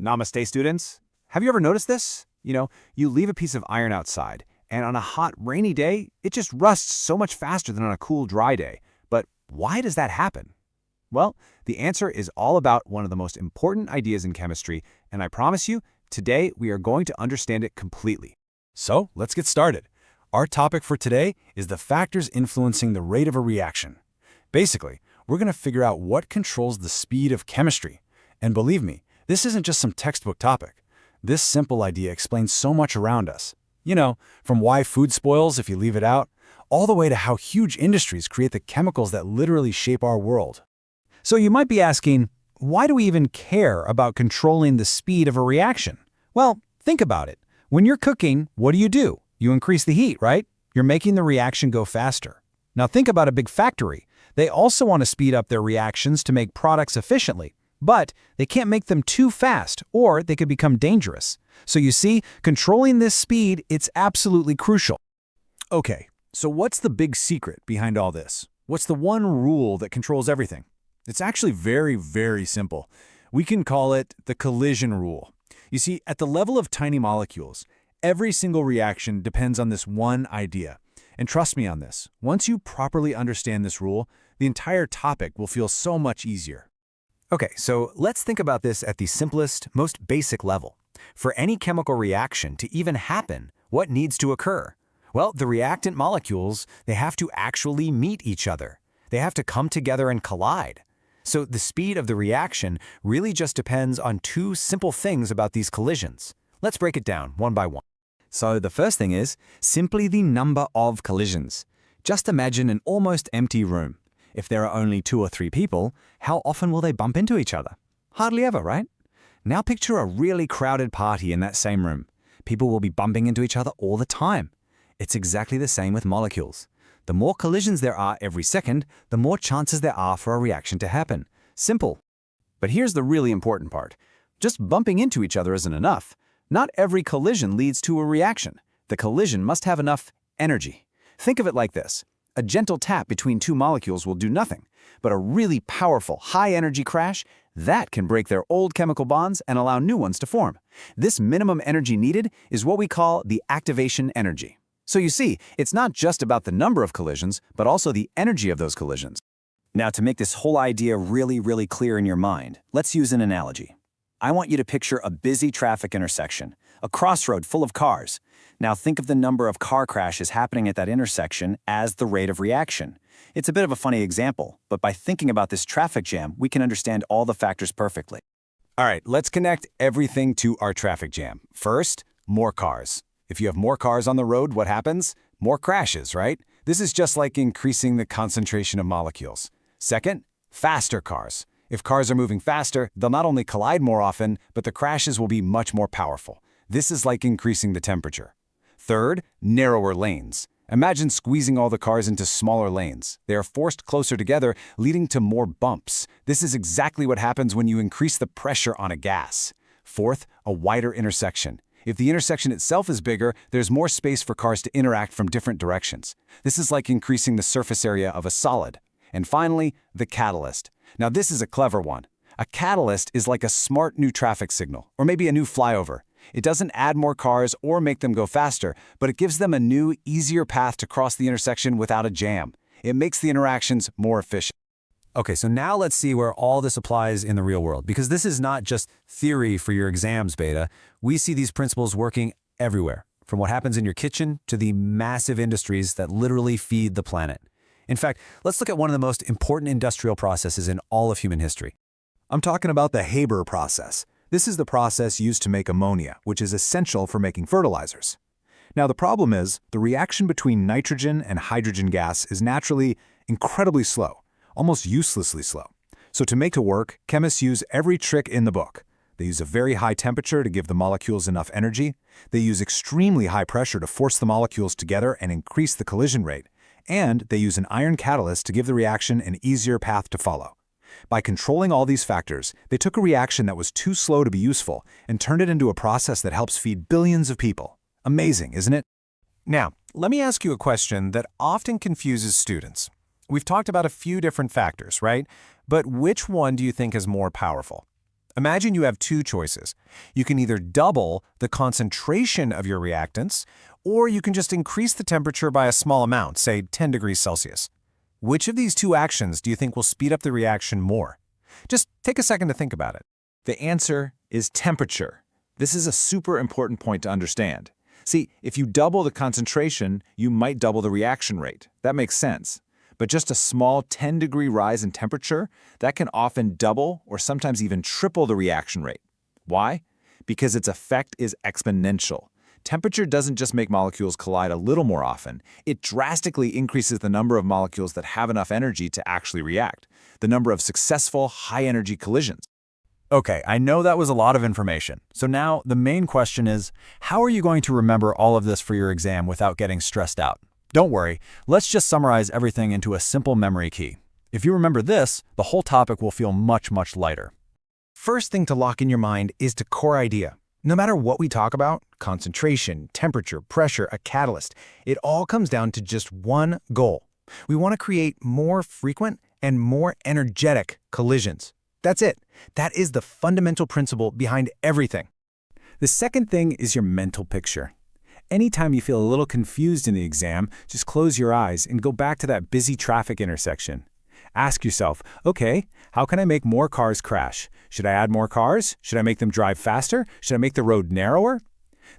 Namaste, students. Have you ever noticed this? You leave a piece of iron outside, and on a hot, rainy day, it just rusts so much faster than on a cool, dry day. But why does that happen? Well, the answer is all about one of the most important ideas in chemistry, and I promise you, today we are going to understand it completely. So, let's get started. Our topic for today is the factors influencing the rate of a reaction. Basically, we're going to figure out what controls the speed of chemistry. And believe me, this isn't just some textbook topic. This simple idea explains so much around us. From why food spoils if you leave it out, all the way to how huge industries create the chemicals that literally shape our world. So you might be asking, why do we even care about controlling the speed of a reaction? Well, think about it. When you're cooking, what do? You increase the heat, right? You're making the reaction go faster. Now think about a big factory. They also want to speed up their reactions to make products efficiently. But they can't make them too fast, or they could become dangerous. So you see, controlling this speed, it's absolutely crucial. Okay, so what's the big secret behind all this? What's the one rule that controls everything? It's actually very, very simple. We can call it the collision rule. You see, at the level of tiny molecules, every single reaction depends on this one idea. And trust me on this, once you properly understand this rule, the entire topic will feel so much easier. Okay, so let's think about this at the simplest, most basic level. For any chemical reaction to even happen, what needs to occur? Well, the reactant molecules, they have to actually meet each other. They have to come together and collide. So the speed of the reaction really just depends on two simple things about these collisions. Let's break it down one by one. So the first thing is simply the number of collisions. Just imagine an almost empty room. If there are only 2 or 3 people, how often will they bump into each other? Hardly ever, right? Now picture a really crowded party in that same room. People will be bumping into each other all the time. It's exactly the same with molecules. The more collisions there are every second, the more chances there are for a reaction to happen. Simple. But here's the really important part. Just bumping into each other isn't enough. Not every collision leads to a reaction. The collision must have enough energy. Think of it like this. A gentle tap between 2 molecules will do nothing, but a really powerful, high-energy crash, that can break their old chemical bonds and allow new ones to form. This minimum energy needed is what we call the activation energy. So you see, it's not just about the number of collisions, but also the energy of those collisions. Now, to make this whole idea really clear in your mind, let's use an analogy. I want you to picture a busy traffic intersection, a crossroad full of cars. Now think of the number of car crashes happening at that intersection as the rate of reaction. It's a bit of a funny example, but by thinking about this traffic jam, we can understand all the factors perfectly. All right, let's connect everything to our traffic jam. First, more cars. If you have more cars on the road, what happens? More crashes, right? This is just like increasing the concentration of molecules. Second, faster cars. If cars are moving faster, they'll not only collide more often, but the crashes will be much more powerful. This is like increasing the temperature. Third, narrower lanes. Imagine squeezing all the cars into smaller lanes. They are forced closer together, leading to more bumps. This is exactly what happens when you increase the pressure on a gas. Fourth, a wider intersection. If the intersection itself is bigger, there's more space for cars to interact from different directions. This is like increasing the surface area of a solid. And finally, the catalyst. Now this is a clever one. A catalyst is like a smart new traffic signal, or maybe a new flyover. It doesn't add more cars or make them go faster, but it gives them a new, easier path to cross the intersection without a jam. It makes the interactions more efficient. Okay, so now let's see where all this applies in the real world, because this is not just theory for your exams, Beta. We see these principles working everywhere, from what happens in your kitchen to the massive industries that literally feed the planet. In fact, let's look at one of the most important industrial processes in all of human history. I'm talking about the Haber process. This is the process used to make ammonia, which is essential for making fertilizers. Now the problem is, the reaction between nitrogen and hydrogen gas is naturally incredibly slow, almost uselessly slow. So to make it work, chemists use every trick in the book. They use a very high temperature to give the molecules enough energy. They use extremely high pressure to force the molecules together and increase the collision rate. And they use an iron catalyst to give the reaction an easier path to follow. By controlling all these factors, they took a reaction that was too slow to be useful and turned it into a process that helps feed billions of people. Amazing, isn't it? Now, let me ask you a question that often confuses students. We've talked about a few different factors, right? But which one do you think is more powerful? Imagine you have two choices. You can either double the concentration of your reactants, or you can just increase the temperature by a small amount, say 10 degrees Celsius. Which of these two actions do you think will speed up the reaction more? Just take a second to think about it. The answer is temperature. This is a super important point to understand. See, if you double the concentration, you might double the reaction rate. That makes sense. But just a small 10-degree rise in temperature, that can often double or sometimes even triple the reaction rate. Why? Because its effect is exponential. Temperature doesn't just make molecules collide a little more often, it drastically increases the number of molecules that have enough energy to actually react, the number of successful high-energy collisions. Okay, I know that was a lot of information. So now the main question is, how are you going to remember all of this for your exam without getting stressed out? Don't worry, let's just summarize everything into a simple memory key. If you remember this, the whole topic will feel much, much lighter. First thing to lock in your mind is the core idea. No matter what we talk about, concentration, temperature, pressure, a catalyst, it all comes down to just one goal. We want to create more frequent and more energetic collisions. That's it. That is the fundamental principle behind everything. The second thing is your mental picture. Anytime you feel a little confused in the exam, just close your eyes and go back to that busy traffic intersection. Ask yourself, okay, how can I make more cars crash? Should I add more cars? Should I make them drive faster? Should I make the road narrower?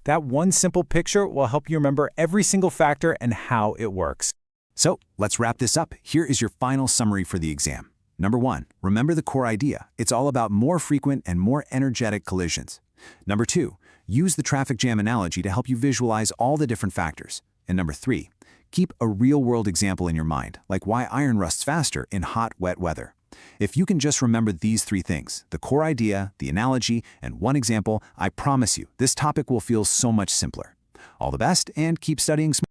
That one simple picture will help you remember every single factor and how it works. So let's wrap this up. Here is your final summary for the exam. Number 1, remember the core idea. It's all about more frequent and more energetic collisions. Number 2, use the traffic jam analogy to help you visualize all the different factors. And number 3, keep a real-world example in your mind, like why iron rusts faster in hot, wet weather. If you can just remember these 3 things, the core idea, the analogy, and one example, I promise you, this topic will feel so much simpler. All the best, and keep studying smart.